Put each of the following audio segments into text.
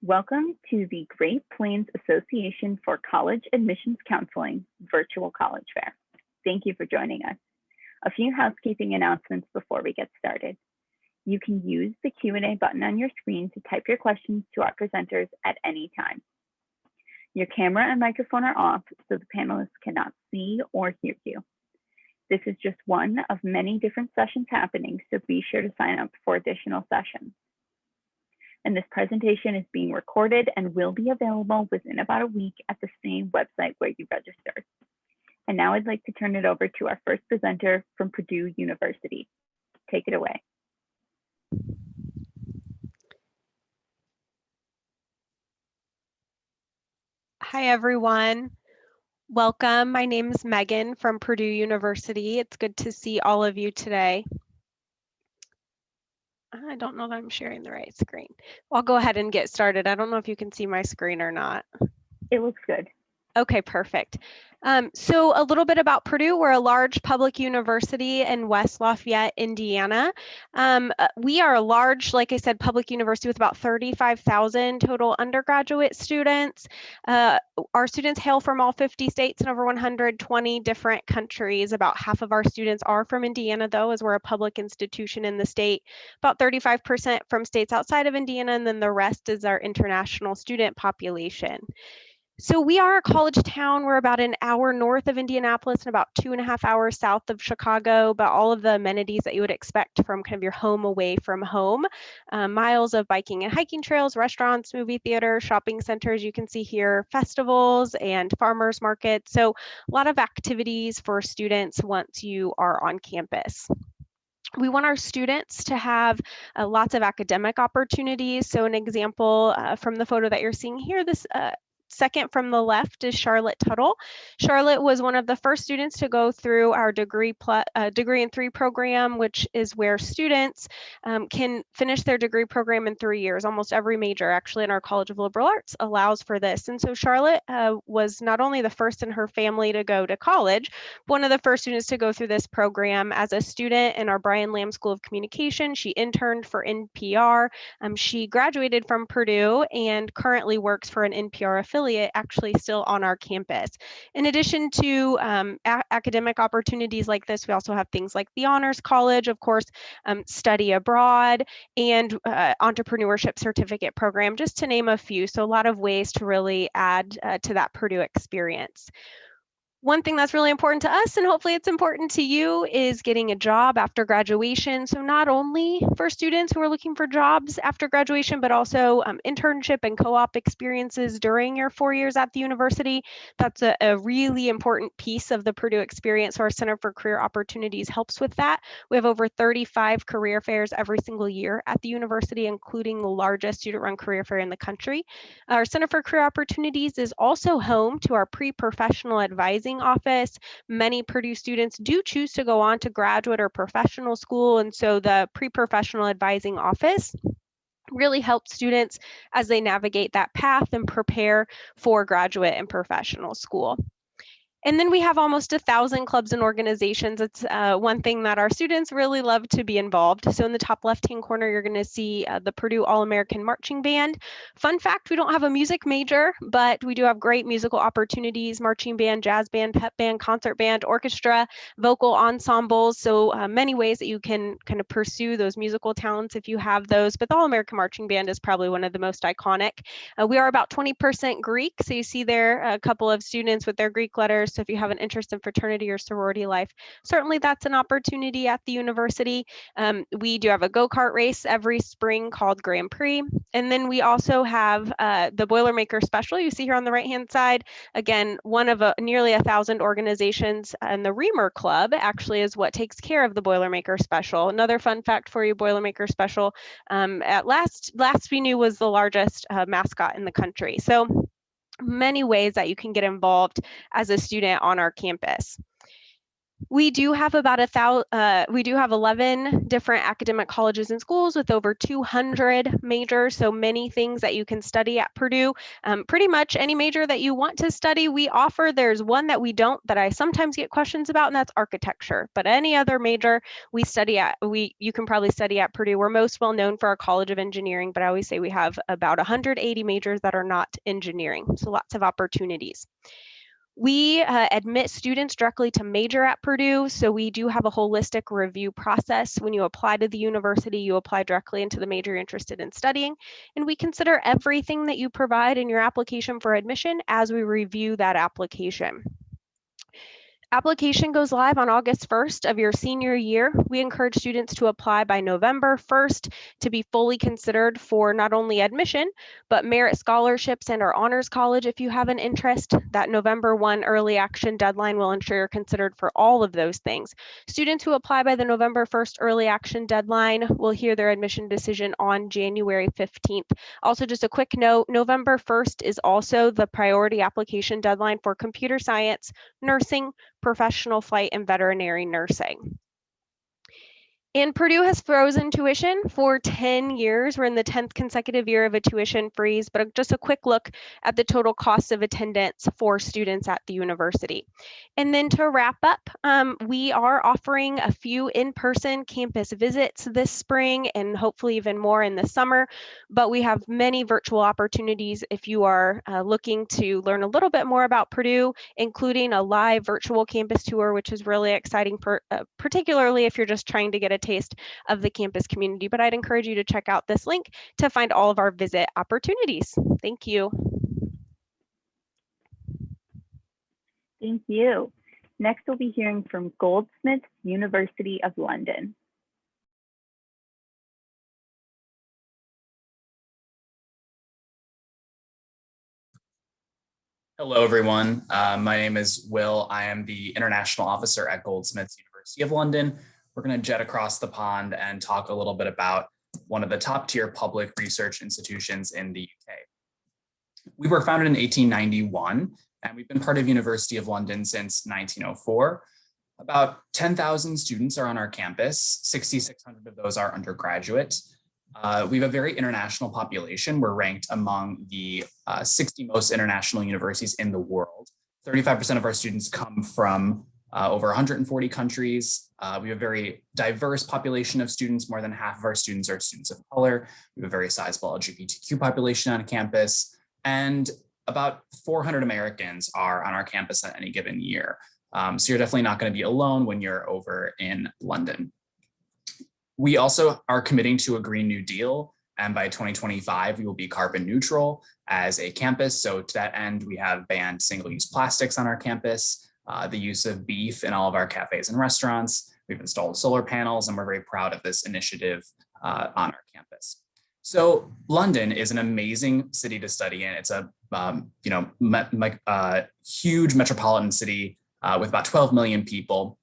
Welcome to the Great Plains Association for College Admissions Counseling Virtual College Fair. Thank you for joining us. A few housekeeping announcements before we get started. You can use the Q&A button on your screen to type your questions to our presenters at any time. Your camera and microphone are off so the panelists cannot see or hear you. This is just one of many different sessions happening, so be sure to sign up for additional sessions. And this presentation is being recorded and will be available within about a week at the same website where you registered. And now I'd like to turn it over to our first presenter from Purdue University. Take it away. Hi, everyone. Welcome. My name is Megan from Purdue University. It's good to see all of you today. I don't know that I'm sharing the right screen. I'll go ahead and get started. I don't know if you can see my screen or not. It looks good. Okay, perfect. So a little bit about Purdue. We're a large public university in West Lafayette, Indiana. We are a large, like I said, public university with about 35,000 total undergraduate students. Our students hail from all 50 states and over 120 different countries. About half of our students are from Indiana, though, as we're a public institution in the state. About 35% from states outside of Indiana, and then the rest is our international student population. So we are a college town. We're about an hour north of Indianapolis and about 2.5 hours south of Chicago, but all of the amenities that you would expect from kind of your home away from home. Miles of biking and hiking trails, restaurants, movie theaters, shopping centers. You can see here festivals and farmers markets. So a lot of activities for students once you are on campus. We want our students to have lots of academic opportunities. So an example from the photo that you're seeing here, this second from the left is Charlotte Tuttle. Charlotte was one of the first students to go through our degree in 3 program, which is where students can finish their degree program in 3 years. Almost every major actually in our College of Liberal Arts allows for this. And so Charlotte was not only the first in her family to go to college, but one of the first students to go through this program as a student in our Brian Lamb School of Communication. She interned for NPR. She graduated from Purdue and currently works for an NPR affiliate, actually still on our campus. In addition to academic opportunities like this, we also have things like the Honors College, of course, study abroad, and entrepreneurship certificate program, just to name a few. So a lot of ways to really add to that Purdue experience. One thing that's really important to us, and hopefully it's important to you, is getting a job after graduation. So not only for students who are looking for jobs after graduation, but also internship and co-op experiences during your 4 years at the university. That's a really important piece of the Purdue experience. So our Center for Career Opportunities helps with that. We have over 35 career fairs every single year at the university, including the largest student-run career fair in the country. Our Center for Career Opportunities is also home to our pre-professional advising office. Many Purdue students do choose to go on to graduate or professional school, and so the pre-professional advising office really helps students as they navigate that path and prepare for graduate and professional school. And then we have almost 1,000 clubs and organizations. It's one thing that our students really love to be involved. So in the top left-hand corner, you're going to see the Purdue All-American Marching Band. Fun fact, we don't have a music major, but we do have great musical opportunities: marching band, jazz band, pep band, concert band, orchestra, vocal ensembles. So many ways that you can kind of pursue those musical talents if you have those. But the All-American Marching Band is probably one of the most iconic. We are about 20% Greek. So you see there a couple of students with their Greek letters. So if you have an interest in fraternity or sorority life, certainly that's an opportunity at the university. We do have a go-kart race every spring called Grand Prix. And then we also have the Boilermaker Special you see here on the right-hand side. Again, one of nearly 1,000 organizations, and the Reamer Club actually is what takes care of the Boilermaker Special. Another fun fact for you, Boilermaker Special, at last we knew was the largest mascot in the country. So many ways that you can get involved as a student on our campus. We do have about we do have 11 different academic colleges and schools with over 200 majors, so many things that you can study at Purdue. Pretty much any major that you want to study, we offer. There's one that we don't, that I sometimes get questions about, and that's architecture. But any other major we study at, you can probably study at Purdue. We're most well known for our College of Engineering, but I always say we have about 180 majors that are not engineering, so lots of opportunities. We admit students directly to major at Purdue, so we do have a holistic review process. When you apply to the university, you apply directly into the major you're interested in studying, and we consider everything that you provide in your application for admission as we review that application. Application goes live on August 1st of your senior year. We encourage students to apply by November 1st to be fully considered for not only admission, but merit scholarships and our honors college if you have an interest. That November 1 early action deadline will ensure you're considered for all of those things. Students who apply by the November 1st early action deadline will hear their admission decision on January 15th. Also, just a quick note, November 1st is also the priority application deadline for computer science, nursing, professional flight, and veterinary nursing. And Purdue has frozen tuition for 10 years. We're in the 10th consecutive year of a tuition freeze, but just a quick look at the total cost of attendance for students at the university. And then to wrap up, we are offering a few in-person campus visits this spring and hopefully even more in the summer, but we have many virtual opportunities if you are looking to learn a little bit more about Purdue, including a live virtual campus tour, which is really exciting, particularly if you're just trying to get a taste of the campus community. But I'd encourage you to check out this link to find all of our visit opportunities. Thank you. Thank you. Next, we'll be hearing from Goldsmith, University of London. Hello, everyone. My name is Will. I am the International Officer at Goldsmith, University of London. We're going to jet across the pond and talk a little bit about one of the top tier public research institutions in the UK. We were founded in 1891, and we've been part of University of London since 1904. About 10,000 students are on our campus. 6,600 of those are undergraduate. We have a very international population. We're ranked among the 60 most international universities in the world. 35% of our students come from over 140 countries. We have a very diverse population of students. More than half of our students are students of color. We have a very sizable LGBTQ population on campus, and about 400 Americans are on our campus at any given year. So you're definitely not going to be alone when you're over in London. We also are committing to a Green New Deal, and by 2025, we will be carbon neutral as a campus. So to that end, we have banned single-use plastics on our campus, the use of beef in all of our cafes and restaurants. We've installed solar panels, and we're very proud of this initiative on our campus. So London is an amazing city to study in. It's a huge metropolitan city with about 12 million people.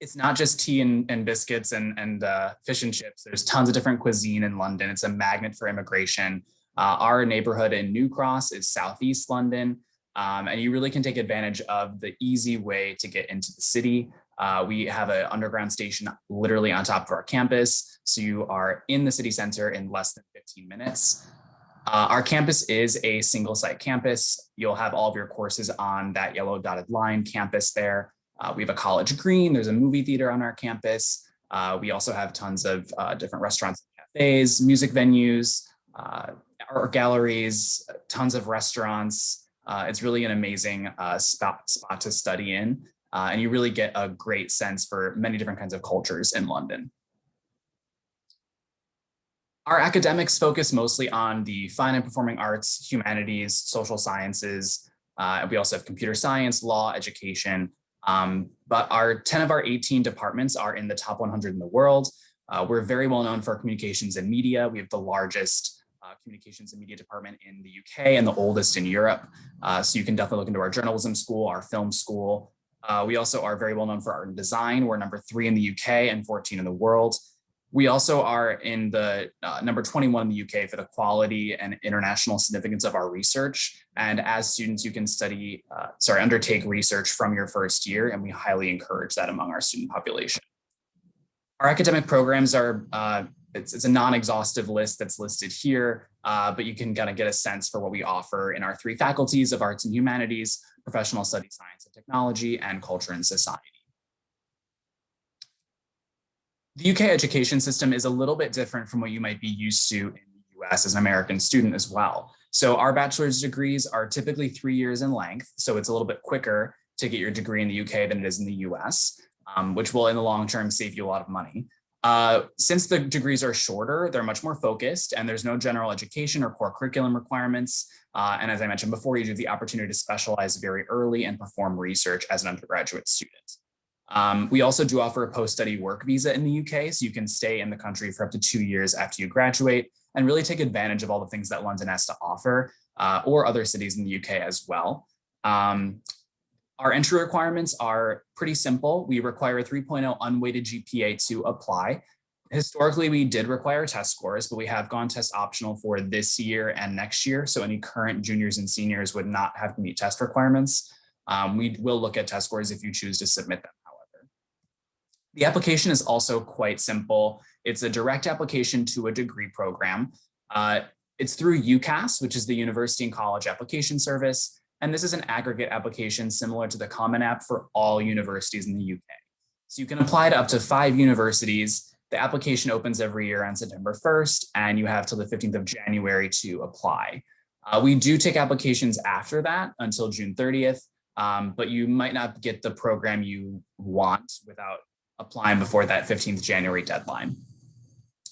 It's not just tea and biscuits and fish and chips. There's tons of different cuisine in London. It's a magnet for immigration. Our neighborhood in New Cross is Southeast London, and you really can take advantage of the easy way to get into the city. We have an underground station literally on top of our campus, so you are in the city center in less than 15 minutes. Our campus is a single site campus. You'll have all of your courses on that yellow dotted line campus there. We have a college green. There's a movie theater on our campus. We also have tons of different restaurants and cafes, music venues, art galleries, tons of restaurants. It's really an amazing spot to study in. And you really get a great sense for many different kinds of cultures in London. Our academics focus mostly on the fine and performing arts, humanities, social sciences. We also have computer science, law, education. But 10 of our 18 departments are in the top 100 in the world. We're very well known for our communications and media. We have the largest communications and media department in the UK and the oldest in Europe. So you can definitely look into our journalism school, our film school. We also are very well known for art and design. We're number 3 in the UK and 14 in the world. We also are in the number 21 in the UK for the quality and international significance of our research. And as students, you can undertake research from your first year, and we highly encourage that among our student population. Our academic programs are, it's a non-exhaustive list that's listed here, but you can kind of get a sense for what we offer in our 3 faculties of arts and humanities, professional studies, science and technology, and culture and society. The UK education system is a little bit different from what you might be used to in the US as an American student as well. So our bachelor's degrees are typically 3 years in length. So it's a little bit quicker to get your degree in the UK than it is in the US, which will in the long term save you a lot of money. Since the degrees are shorter, they're much more focused and there's no general education or core curriculum requirements. And as I mentioned before, you do have the opportunity to specialize very early and perform research as an undergraduate student. We also do offer a post-study work visa in the UK, so you can stay in the country for up to 2 years after you graduate and really take advantage of all the things that London has to offer, or other cities in the UK as well. Our entry requirements are pretty simple. We require a 3.0 unweighted GPA to apply. Historically, we did require test scores, but we have gone test optional for this year and next year. So any current juniors and seniors would not have to meet test requirements. We will look at test scores if you choose to submit them, however. The application is also quite simple. It's a direct application to a degree program. It's through UCAS, which is the University and College Application Service. And this is an aggregate application similar to the Common App for all universities in the UK. So you can apply to up to 5 universities. The application opens every year on September 1st, and you have till the 15th of January to apply. We do take applications after that until June 30th, but you might not get the program you want without applying before that 15th January deadline.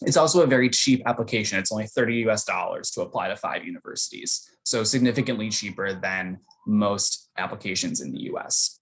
It's also a very cheap application. It's only $30 US to apply to 5 universities, so significantly cheaper than most applications in the US.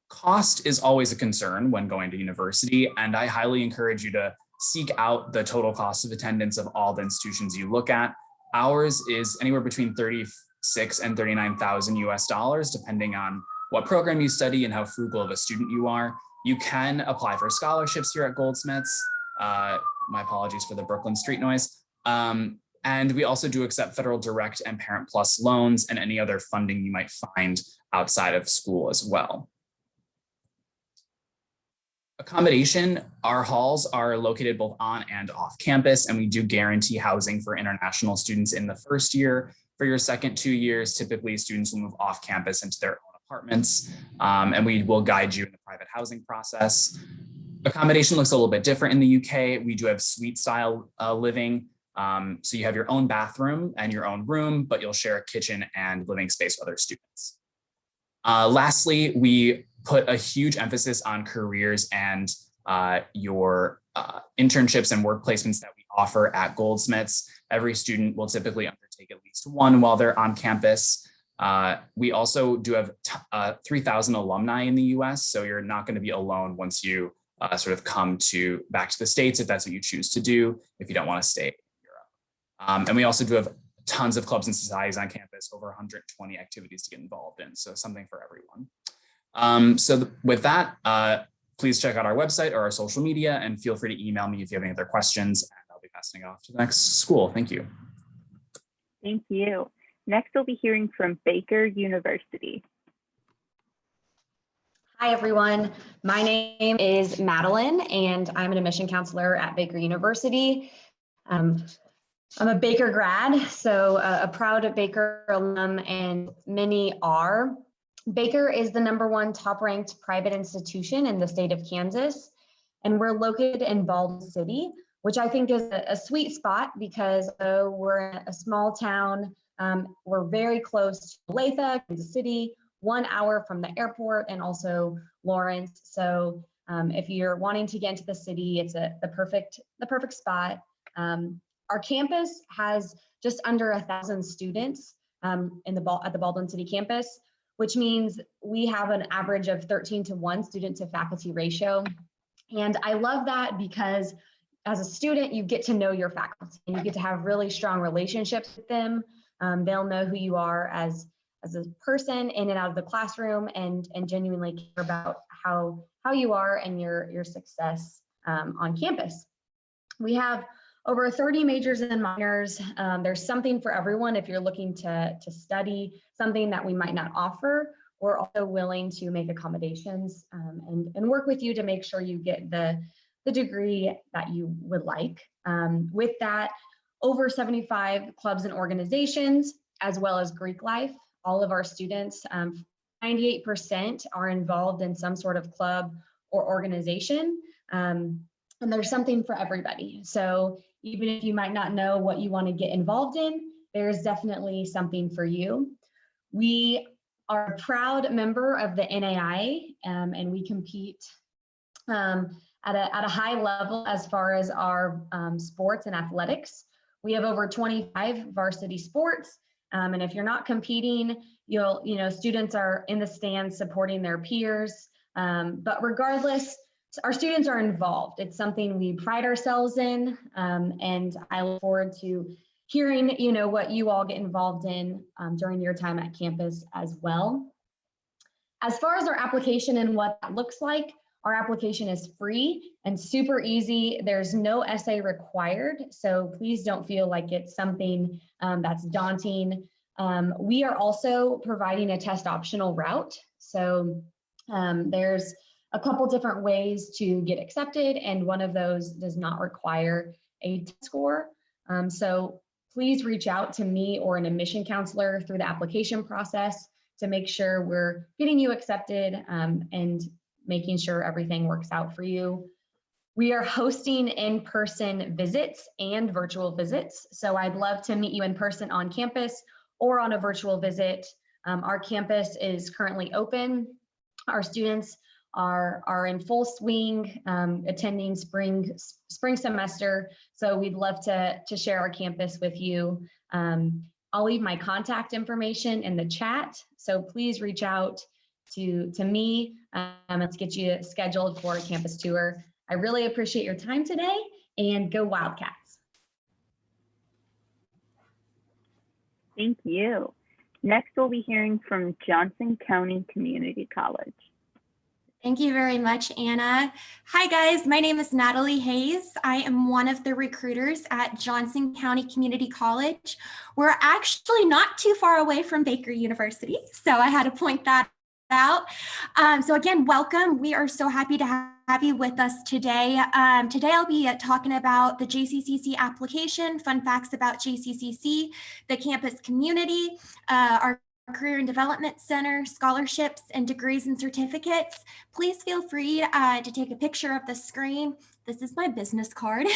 Cost is always a concern when going to university, and I highly encourage you to seek out the total cost of attendance of all the institutions you look at. Ours is anywhere between $36,000 and $39,000 US, depending on what program you study and how frugal of a student you are. You can apply for scholarships here at Goldsmiths. My apologies for the Brooklyn street noise. And we also do accept federal direct and Parent Plus loans and any other funding you might find outside of school as well. Accommodation, our halls are located both on and off campus, and we do guarantee housing for international students in the first year. For your second 2 years, typically students will move off campus into their own apartments, and we will guide you in the private housing process. Accommodation looks a little bit different in the UK. We do have suite style living. So you have your own bathroom and your own room, but you'll share a kitchen and living space with other students. Lastly, we put a huge emphasis on careers and your internships and work placements that we offer at Goldsmiths. Every student will typically undertake at least one while they're on campus. We also do have 3,000 alumni in the US, so you're not going to be alone once you sort of come back to the States, if that's what you choose to do, if you don't want to stay in Europe. And we also do have tons of clubs and societies on campus, over 120 activities to get involved in, so something for everyone. With that, please check out our website or our social media, and feel free to email me if you have any other questions, and I'll be passing it off to the next school. Thank you. Thank you. Next, we'll be hearing from Baker University. Hi, everyone. My name is Madeline, and I'm an admission counselor at Baker University. I'm a Baker grad, so a proud Baker alum, and many are. Baker is the #1 top-ranked private institution in the state of Kansas, and we're located in Baldwin City, which I think is a sweet spot because we're in a small town. We're very close to Olathe, Kansas City, 1 hour from the airport, and also Lawrence. So if you're wanting to get into the city, it's the perfect spot. Our campus has just under 1,000 students at the Baldwin City campus, which means we have an average of 13:1 student to faculty ratio. And I love that because as a student, you get to know your faculty and you get to have really strong relationships with them. They'll know who you are as a person in and out of the classroom, and genuinely care about how you are and your success on campus. We have over 30 majors and minors. There's something for everyone. If you're looking to study something that we might not offer, we're also willing to make accommodations and work with you to make sure you get the degree that you would like. With that, over 75 clubs and organizations, as well as Greek life. All of our students, 98% are involved in some sort of club or organization. And there's something for everybody. So even if you might not know what you want to get involved in, there's definitely something for you. We are a proud member of the NAI, and we compete at a high level as far as our sports and athletics. We have over 25 varsity sports, and if you're not competing, students are in the stands supporting their peers. But regardless, our students are involved. It's something we pride ourselves in, and I look forward to hearing, what you all get involved in during your time at campus as well. As far as our application and what that looks like, our application is free and super easy. There's no essay required, so please don't feel like it's something that's daunting. We are also providing a test optional route. So there's a couple different ways to get accepted, and one of those does not require a test score. So please reach out to me or an admission counselor through the application process to make sure we're getting you accepted and making sure everything works out for you. We are hosting in-person visits and virtual visits. So I'd love to meet you in person on campus or on a virtual visit. Our campus is currently open. Our students are in full swing, attending spring semester. So we'd love to share our campus with you. I'll leave my contact information in the chat. So please reach out to me. Let's get you scheduled for a campus tour. I really appreciate your time today, and go Wildcats. Thank you. Next, we'll be hearing from Johnson County Community College. Thank you very much, Anna. Hi guys, my name is Natalie Hayes. I am one of the recruiters at Johnson County Community College. We're actually not too far away from Baker University, so I had to point that out. So again, welcome. We are so happy to have you with us today. Today I'll be talking about the JCCC application, fun facts about JCCC, the campus community, our Career and Development Center, scholarships and degrees and certificates. Please feel free to take a picture of the screen. This is my business card.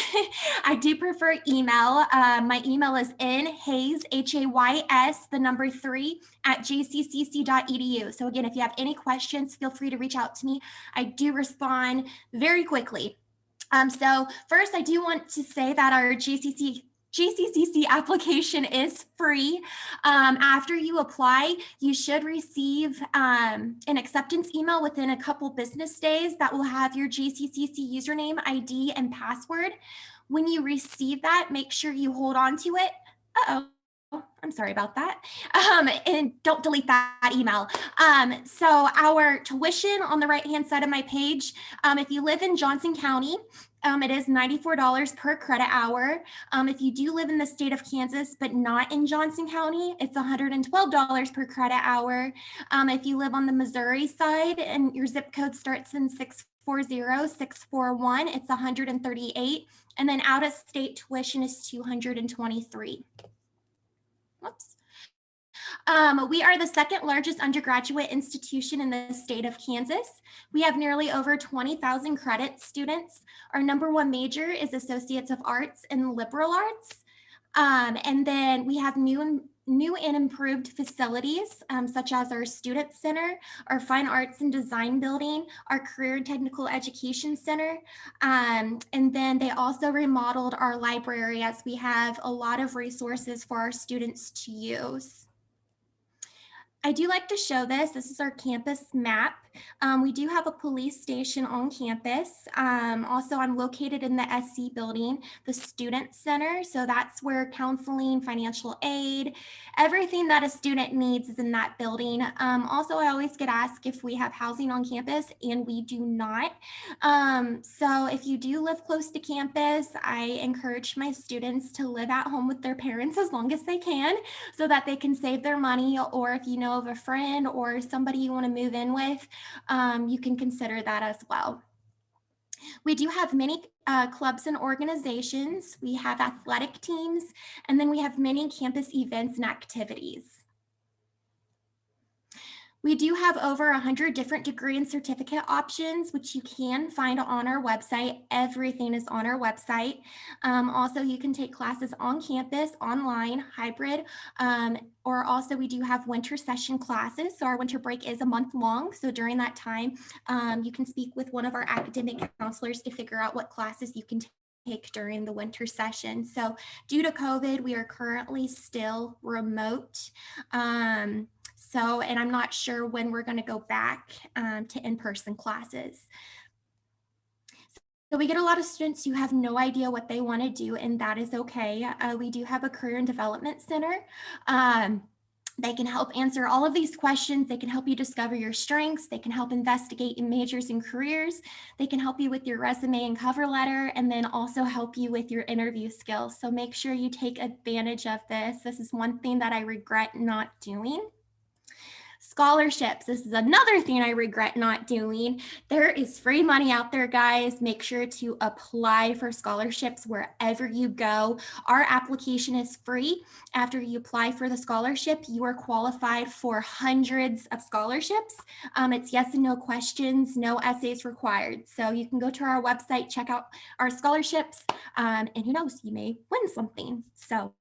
I do prefer email. My email is nhays, Hays, the number 3 @jccc.edu. So again, if you have any questions, feel free to reach out to me. I do respond very quickly. So first, I do want to say that our JCCC application is free. After you apply, you should receive an acceptance email within a couple business days that will have your JCCC username, ID, and password. When you receive that, make sure you hold on to it. I'm sorry about that. And don't delete that email. So our tuition on the right-hand side of my page, if you live in Johnson County, it is $94 per credit hour. If you do live in the state of Kansas, but not in Johnson County, it's $112 per credit hour. If you live on the Missouri side and your zip code starts in 640-641, it's $138. And then out of state tuition is $223. Whoops. We are the second largest undergraduate institution in the state of Kansas. We have nearly over 20,000 credit students. Our number 1 major is Associates of Arts and Liberal Arts. And then we have new and improved facilities, such as our Student Center, our Fine Arts and Design Building, our Career and Technical Education Center. And then they also remodeled our library, as we have a lot of resources for our students to use. I do like to show this. This is our campus map. We do have a police station on campus. Also, I'm located in the SC building, the Student Center. So that's where counseling, financial aid, everything that a student needs is in that building. Also, I always get asked if we have housing on campus, and we do not. So if you do live close to campus, I encourage my students to live at home with their parents as long as they can, so that they can save their money. Or if you know of a friend or somebody you want to move in with, you can consider that as well. We do have many clubs and organizations. We have athletic teams, and then we have many campus events and activities. We do have over 100 different degree and certificate options, which you can find on our website. Everything is on our website. Also, you can take classes on campus, online, hybrid, or also we do have winter session classes. So our winter break is a month long. So during that time, you can speak with one of our academic counselors to figure out what classes you can take during the winter session. So due to COVID, we are currently still remote. And I'm not sure when we're going to go back to in-person classes. So we get a lot of students who have no idea what they want to do, and that is okay. We do have a career and development center. They can help answer all of these questions. They can help you discover your strengths. They can help investigate in majors and careers. They can help you with your resume and cover letter, and then also help you with your interview skills. So make sure you take advantage of this. This is one thing that I regret not doing. Scholarships. This is another thing I regret not doing. There is free money out there, guys. Make sure to apply for scholarships wherever you go. Our application is free. After you apply for the scholarship, you are qualified for hundreds of scholarships. It's yes and no questions, no essays required. So you can go to our website, check out our scholarships, and who knows, you may win something. So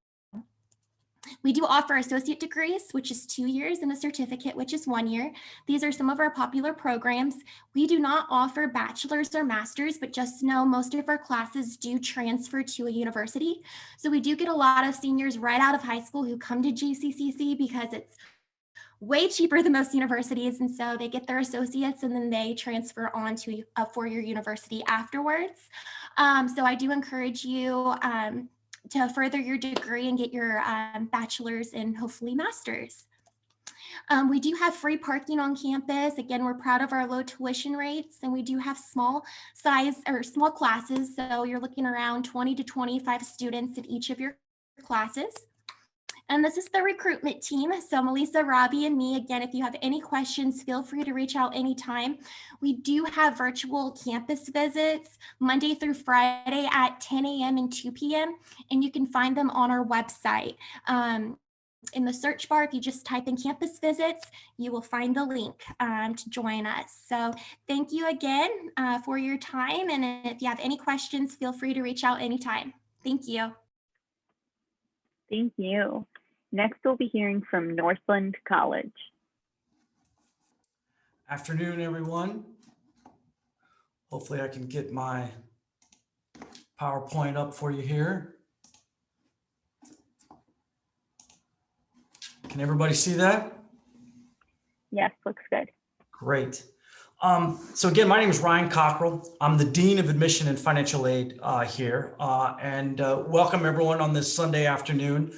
we do offer associate degrees, which is 2 years, and a certificate, which is 1 year. These are some of our popular programs. We do not offer bachelor's or master's, but just know most of our classes do transfer to a university. So we do get a lot of seniors right out of high school who come to JCCC because it's way cheaper than most universities. And so they get their associates and then they transfer on to a four-year university afterwards. So I do encourage you to further your degree and get your bachelor's and hopefully master's. We do have free parking on campus. Again, we're proud of our low tuition rates, and we do have small size or small classes. So you're looking around 20 to 25 students in each of your classes. And this is the recruitment team. So Melissa, Robbie, and me, again, if you have any questions, feel free to reach out anytime. We do have virtual campus visits Monday through Friday at 10 a.m. and 2 p.m. And you can find them on our website. In the search bar, if you just type in campus visits, you will find the link to join us. So thank you again for your time. And if you have any questions, feel free to reach out anytime. Thank you. Thank you. Next, we'll be hearing from Northland College. Afternoon, everyone. Hopefully I can get my PowerPoint up for you here. Can everybody see that? Yes, looks good. Great. So again, my name is Ryan Cockrell. I'm the Dean of Admission and Financial Aid here, and welcome everyone on this Sunday afternoon.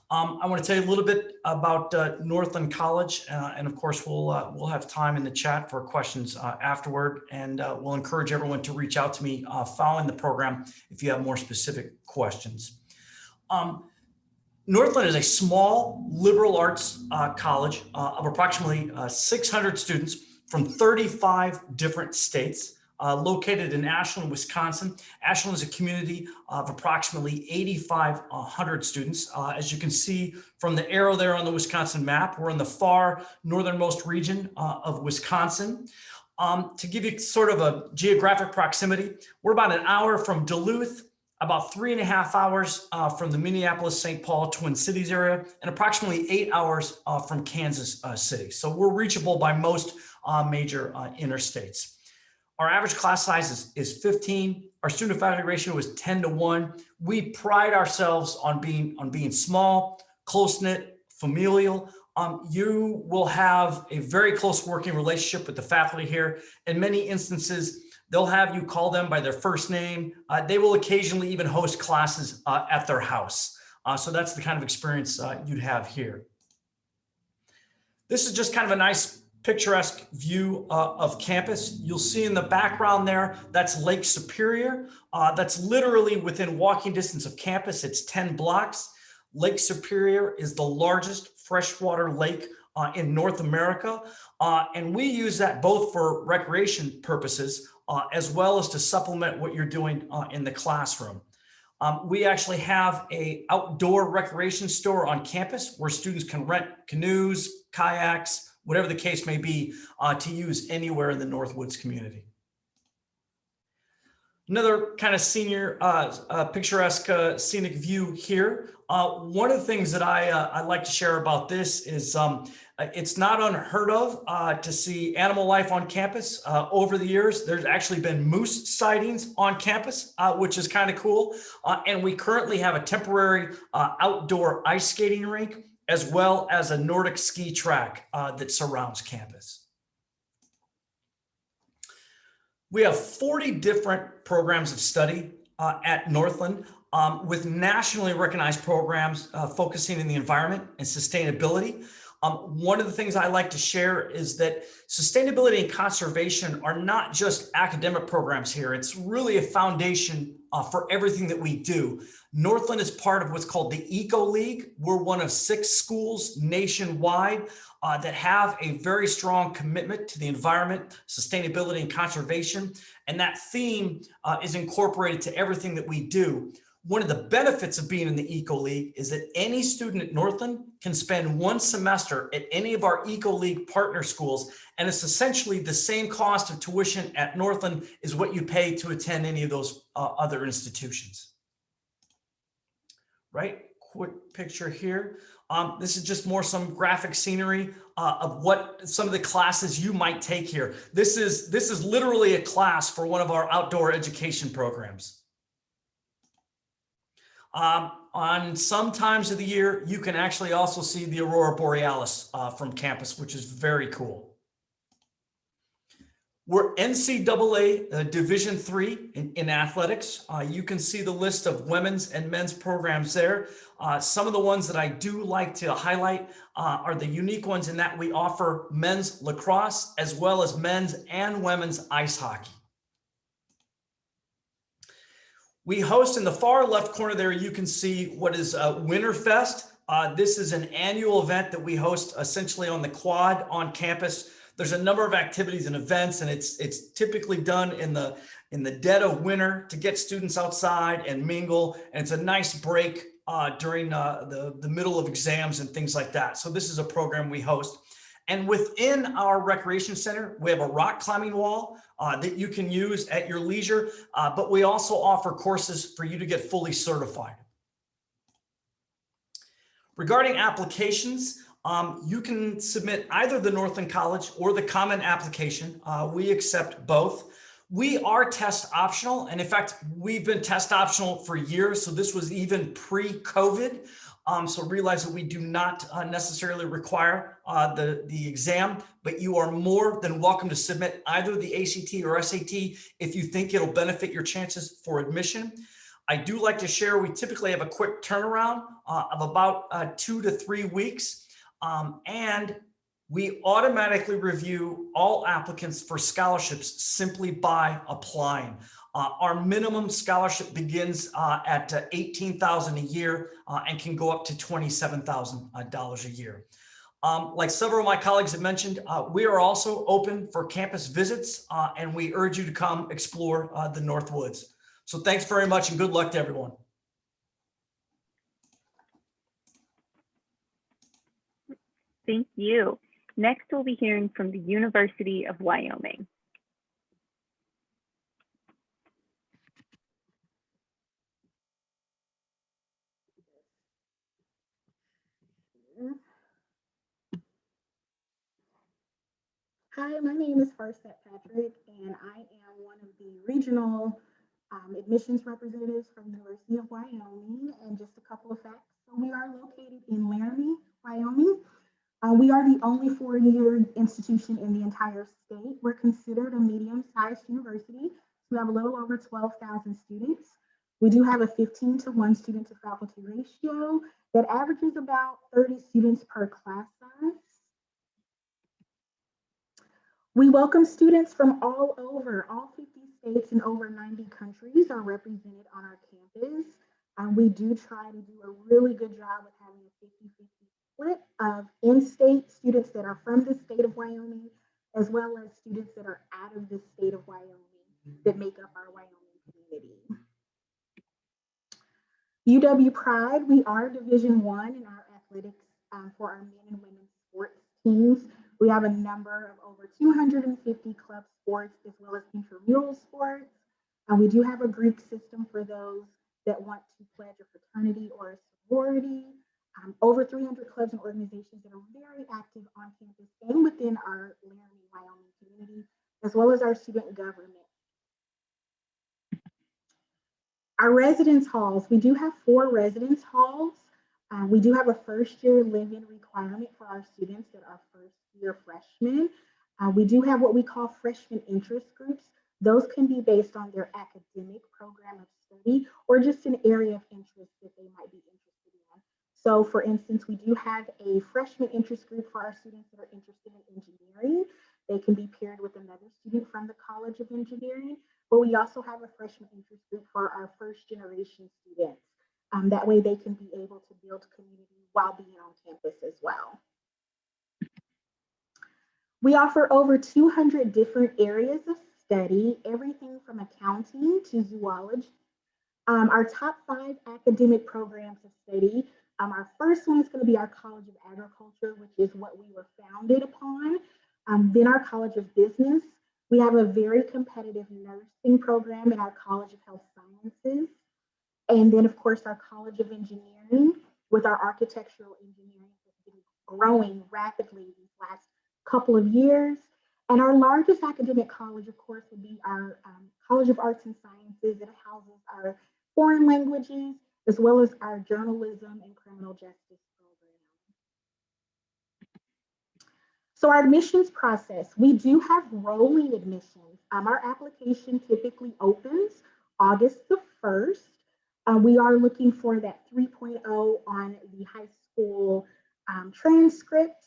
I want to tell you a little bit about Northland College, and of course we'll have time in the chat for questions afterward, and we'll encourage everyone to reach out to me following the program if you have more specific questions. Northland is a small liberal arts college of approximately 600 students from 35 different states, located in Ashland, Wisconsin. Ashland is a community of approximately 8,500 students. As you can see from the arrow there on the Wisconsin map, we're in the far northernmost region of Wisconsin. To give you sort of a geographic proximity, we're about an hour from Duluth, about 3.5 hours from the Minneapolis-St. Paul Twin Cities area, and approximately 8 hours from Kansas City. So we're reachable by most major interstates. Our average class size is 15. Our student faculty ratio is 10-1. We pride ourselves on being small, close-knit, familial. you will have a very close working relationship with the faculty here. In many instances, they'll have you call them by their first name. They will occasionally even host classes at their house. So that's the kind of experience you'd have here. This is just kind of a nice picturesque view of campus. You'll see in the background there, that's Lake Superior. That's literally within walking distance of campus. It's 10 blocks. Lake Superior is the largest freshwater lake in North America. And we use that both for recreation purposes as well as to supplement what you're doing in the classroom. We actually have an outdoor recreation store on campus where students can rent canoes, kayaks, whatever the case may be, to use anywhere in the Northwoods community. Another kind of senior picturesque scenic view here. One of the things that I like to share about this is it's not unheard of to see animal life on campus. Over the years, there's actually been moose sightings on campus, which is kind of cool. And we currently have a temporary outdoor ice skating rink, as well as a Nordic ski track that surrounds campus. We have 40 different programs of study at Northland with nationally recognized programs focusing in the environment and sustainability. One of the things I like to share is that sustainability and conservation are not just academic programs here. It's really a foundation for everything that we do. Northland is part of what's called the Eco League. We're one of 6 schools nationwide that have a very strong commitment to the environment, sustainability, and conservation. And that theme is incorporated to everything that we do. One of the benefits of being in the Eco League is that any student at Northland can spend 1 semester at any of our Eco League partner schools, and it's essentially the same cost of tuition at Northland as what you pay to attend any of those other institutions. Right, quick picture here. This is just more some graphic scenery of what some of the classes you might take here. This is literally a class for one of our outdoor education programs. On some times of the year, you can actually also see the Aurora Borealis from campus, which is very cool. We're NCAA Division III in athletics. You can see the list of women's and men's programs there. Some of the ones that I do like to highlight are the unique ones in that we offer men's lacrosse as well as men's and women's ice hockey. We host in the far left corner there, you can see what is Winterfest. This is an annual event that we host essentially on the quad on campus. There's a number of activities and events, and it's typically done in the dead of winter to get students outside and mingle. And it's a nice break during the middle of exams and things like that. So this is a program we host. And within our recreation center, we have a rock climbing wall that you can use at your leisure, but we also offer courses for you to get fully certified. Regarding applications, you can submit either the Northland College or the Common application. We accept both. We are test optional, and in fact, we've been test optional for years, so this was even pre-COVID. So realize that we do not necessarily require the exam, but you are more than welcome to submit either the ACT or SAT if you think it'll benefit your chances for admission. I do like to share, we typically have a quick turnaround of about 2 to 3 weeks. And we automatically review all applicants for scholarships simply by applying. Our minimum scholarship begins at $18,000 a year and can go up to $27,000 a year. Like several of my colleagues have mentioned, we are also open for campus visits, and we urge you to come explore the Northwoods. So thanks very much and good luck to everyone. Thank you. Next, we'll be hearing from the University of Wyoming. Hi, my name is Farset Patrick, and I am one of the regional admissions representatives from the University of Wyoming. And just a couple of facts. So we are located in Laramie, Wyoming. We are the only four-year institution in the entire state. We're considered a medium-sized university. We have a little over 12,000 students. We do have a 15-to-1 student to faculty ratio that averages about 30 students per class size. We welcome students from all over, all 50 states and over 90 countries are represented on our campus. We do try to do a really good job with having a 50-50 split of in-state students that are from the state of Wyoming, as well as students that are out of the state of Wyoming that make up our Wyoming community. UW Pride, we are Division I in our athletics for our men and women's sports teams. We have a number of over 250 club sports as well as intramural sports. We do have a Greek system for those that want to pledge a fraternity or a sorority. Over 300 clubs and organizations that are very active on campus and within our Laramie, Wyoming community, as well as our student government. Our residence halls, we do have 4 residence halls. We do have a first-year live-in requirement for our students that are first-year freshmen. We do have what we call freshman interest groups. Those can be based on their academic program of study or just an area of interest that they might be interested in. So for instance, we do have a freshman interest group for our students that are interested in engineering. They can be paired with another student from the College of Engineering, but we also have a freshman interest group for our first generation students. That way they can be able to build community while being on campus as well. We offer over 200 different areas of study, everything from accounting to zoology. Our top 5 academic programs of study, our first one is going to be our College of Agriculture, which is what we were founded upon. Then our College of Business. We have a very competitive nursing program in our College of Health Sciences. And then, of course, our College of Engineering with our architectural engineering has been growing rapidly these last couple of years. And our largest academic college, of course, would be our College of Arts and Sciences that houses our foreign languages, as well as our journalism and criminal justice program. So our admissions process, we do have rolling admissions. Our application typically opens August the 1st. We are looking for that 3.0 on the high school transcript.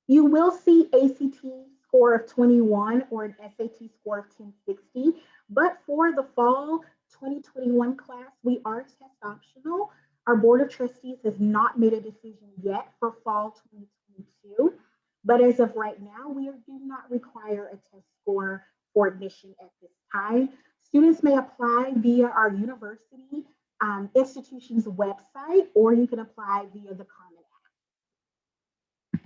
You will see ACT score of 21 or an SAT score of 1060, but for the fall 2021 class, we are test optional. Our Board of Trustees has not made a decision yet for fall 2022, but as of right now, we do not require a test score for admission at this time. Students may apply via our university institution's website, or you can apply via the Common App.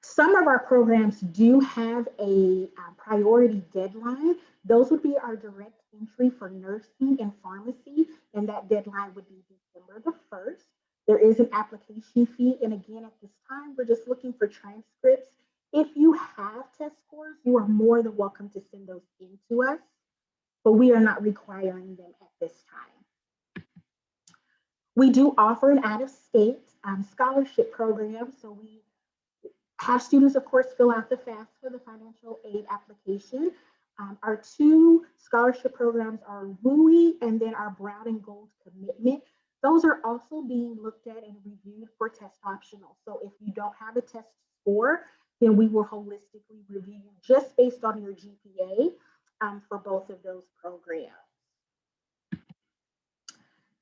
Some of our programs do have a priority deadline. Those would be our direct entry for nursing and pharmacy, and that deadline would be December the 1st. There is an application fee, and again, at this time, we're just looking for transcripts. If you have test scores, you are more than welcome to send those in to us, but we are not requiring them at this time. We do offer an out-of-state scholarship program, so we have students, of course, fill out the FAFSA, the financial aid application. Our 2 scholarship programs are WUI and then our Brown and Gold commitment. Those are also being looked at and reviewed for test optional. So if you don't have a test score, then we will holistically review you just based on your GPA for both of those programs.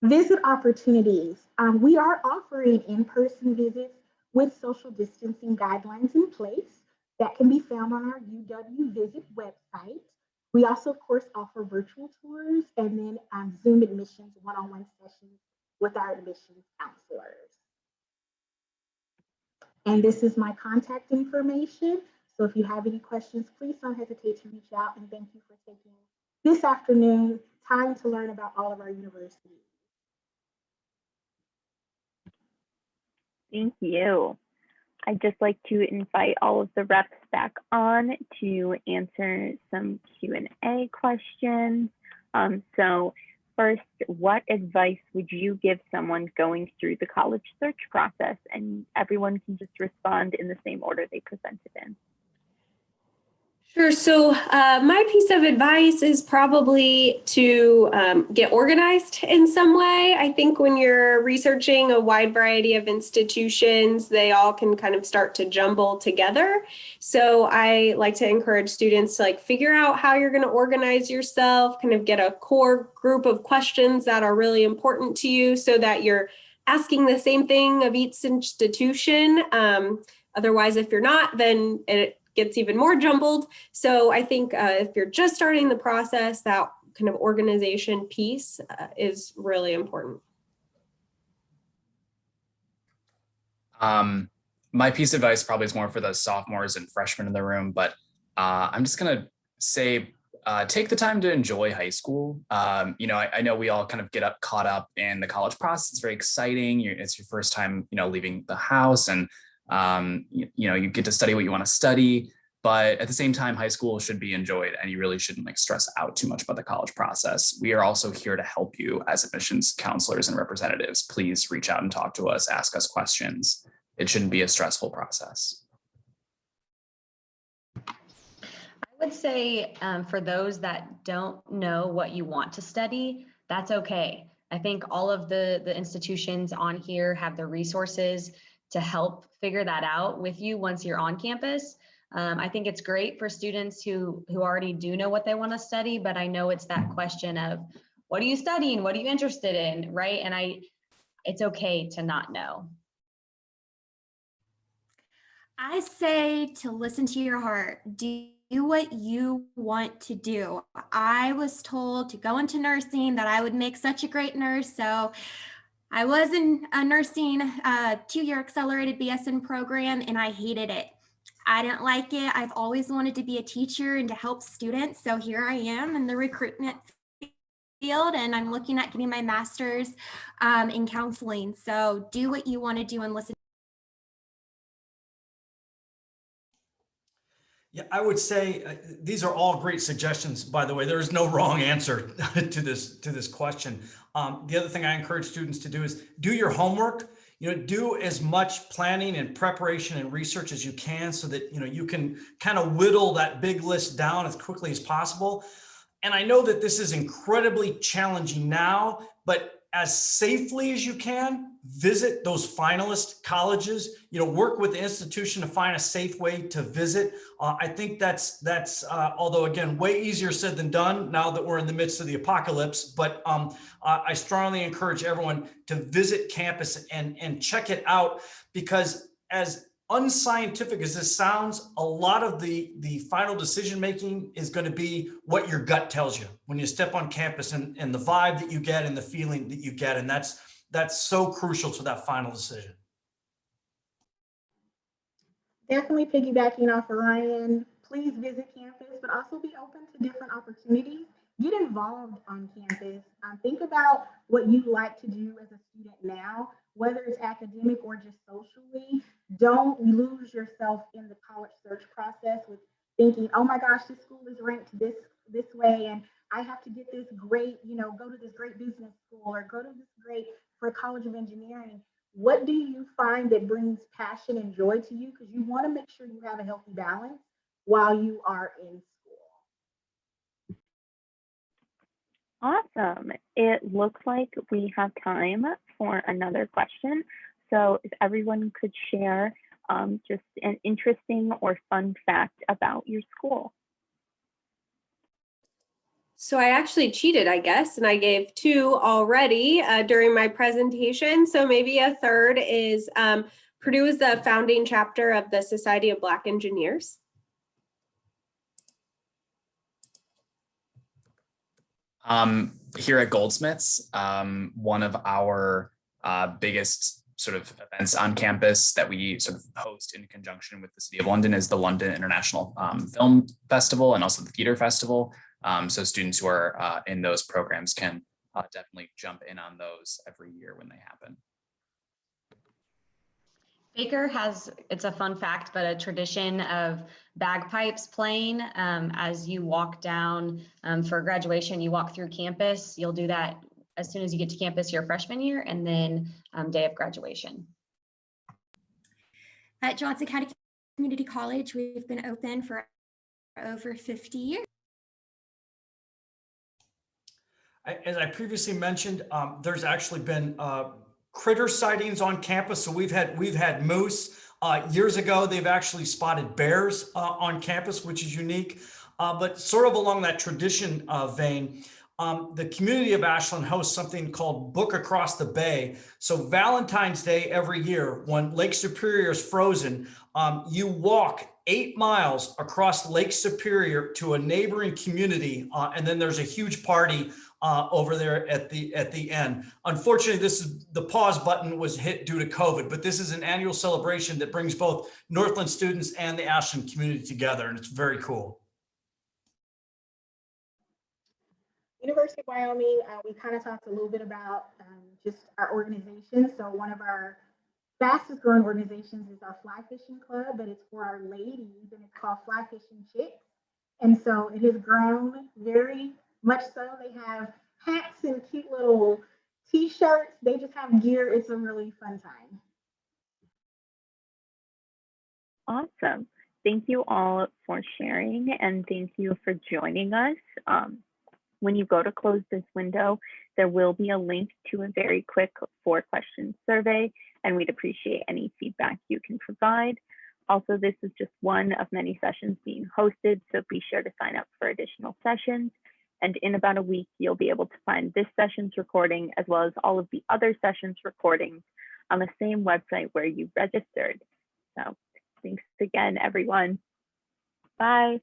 Visit opportunities. We are offering in-person visits with social distancing guidelines in place that can be found on our UW Visit website. We also, of course, offer virtual tours and then Zoom admissions, one-on-one sessions with our admissions counselors. And this is my contact information. So if you have any questions, please don't hesitate to reach out, and thank you for taking this afternoon time to learn about all of our universities. Thank you. I'd just like to invite all of the reps back on to answer some Q&A questions. So first, what advice would you give someone going through the college search process? And everyone can just respond in the same order they presented in. Sure. So my piece of advice is probably to get organized in some way. I think when you're researching a wide variety of institutions, they all can kind of start to jumble together. So I like to encourage students to figure out how you're going to organize yourself, kind of get a core group of questions that are really important to you so that you're asking the same thing of each institution. Otherwise, if you're not, then it gets even more jumbled. So I think if you're just starting the process, that kind of organization piece is really important. My piece of advice probably is more for the sophomores and freshmen in the room, but I'm just going to say, take the time to enjoy high school. I know we all kind of get caught up in the college process. It's very exciting. It's your first time, leaving the house, and you get to study what you want to study, but at the same time, high school should be enjoyed, and you really shouldn't stress out too much about the college process. We are also here to help you as admissions counselors and representatives. Please reach out and talk to us, ask us questions. It shouldn't be a stressful process. I would say for those that don't know what you want to study, that's okay. I think all of the institutions on here have the resources to help figure that out with you once you're on campus. I think it's great for students who already do know what they want to study, but I know it's that question of, what are you studying? What are you interested in, right? And it's okay to not know. I say to listen to your heart. Do what you want to do. I was told to go into nursing, that I would make such a great nurse. So I was in a nursing 2-year accelerated BSN program, and I hated it. I didn't like it. I've always wanted to be a teacher and to help students. So here I am in the recruitment field, and I'm looking at getting my master's in counseling. So do what you want to do and listen. Yeah, I would say these are all great suggestions. By the way, there is no wrong answer to this question. The other thing I encourage students to do is do your homework. Do as much planning and preparation and research as you can, so that you can kind of whittle that big list down as quickly as possible. And I know that this is incredibly challenging now, but as safely as you can, visit those finalist colleges, work with the institution to find a safe way to visit. I think that's although again, way easier said than done now that we're in the midst of the apocalypse, but I strongly encourage everyone to visit campus and check it out, because as unscientific as this sounds, a lot of the final decision making is going to be what your gut tells you when you step on campus, and the vibe that you get and the feeling that you get, and that's so crucial to that final decision. Definitely piggybacking off of Ryan, please visit campus, but also be open to different opportunities. Get involved on campus. Think about what you like to do as a student now, whether it's academic or just socially. Don't lose yourself in the college search process with thinking, oh my gosh, this school is ranked this way, and I have to get this great, go to this great business school or go to this great for College of Engineering. What do you find that brings passion and joy to you? Because you want to make sure you have a healthy balance while you are in school. Awesome. It looks like we have time for another question. So if everyone could share just an interesting or fun fact about your school. So I actually cheated, I guess, and I gave 2 already during my presentation. So maybe a third is Purdue is the founding chapter of the Society of Black Engineers. Here at Goldsmiths, one of our biggest sort of events on campus that we sort of host in conjunction with the City of London is the London International Film Festival, and also the Theater Festival. So students who are in those programs can definitely jump in on those every year when they happen. Baker has, it's a fun fact, but a tradition of bagpipes playing as you walk down for graduation. You walk through campus. You'll do that as soon as you get to campus your freshman year, and then day of graduation. At Johnson County Community College, we've been open for over 50 years. As I previously mentioned, there's actually been critter sightings on campus. So we've had moose. Years ago, they've actually spotted bears on campus, which is unique. But sort of along that tradition vein, the community of Ashland hosts something called Book Across the Bay. So Valentine's Day every year, when Lake Superior is frozen, you walk 8 miles across Lake Superior to a neighboring community, and then there's a huge party over there at the end. Unfortunately, the pause button was hit due to COVID, but this is an annual celebration that brings both Northland students and the Ashland community together, and it's very cool. University of Wyoming, we kind of talked a little bit about just our organization. So one of our fastest growing organizations is our fly fishing club, but it's for our ladies and it's called Fly Fishing Chicks. And so it has grown very much so. They have hats and cute little t-shirts. They just have gear. It's a really fun time. Awesome. Thank you all for sharing, and thank you for joining us. When you go to close this window, there will be a link to a very quick 4-question survey, and we'd appreciate any feedback you can provide. Also, this is just one of many sessions being hosted, so be sure to sign up for additional sessions. And in about a week, you'll be able to find this session's recording as well as all of the other sessions recordings on the same website where you registered. So thanks again, everyone. Bye.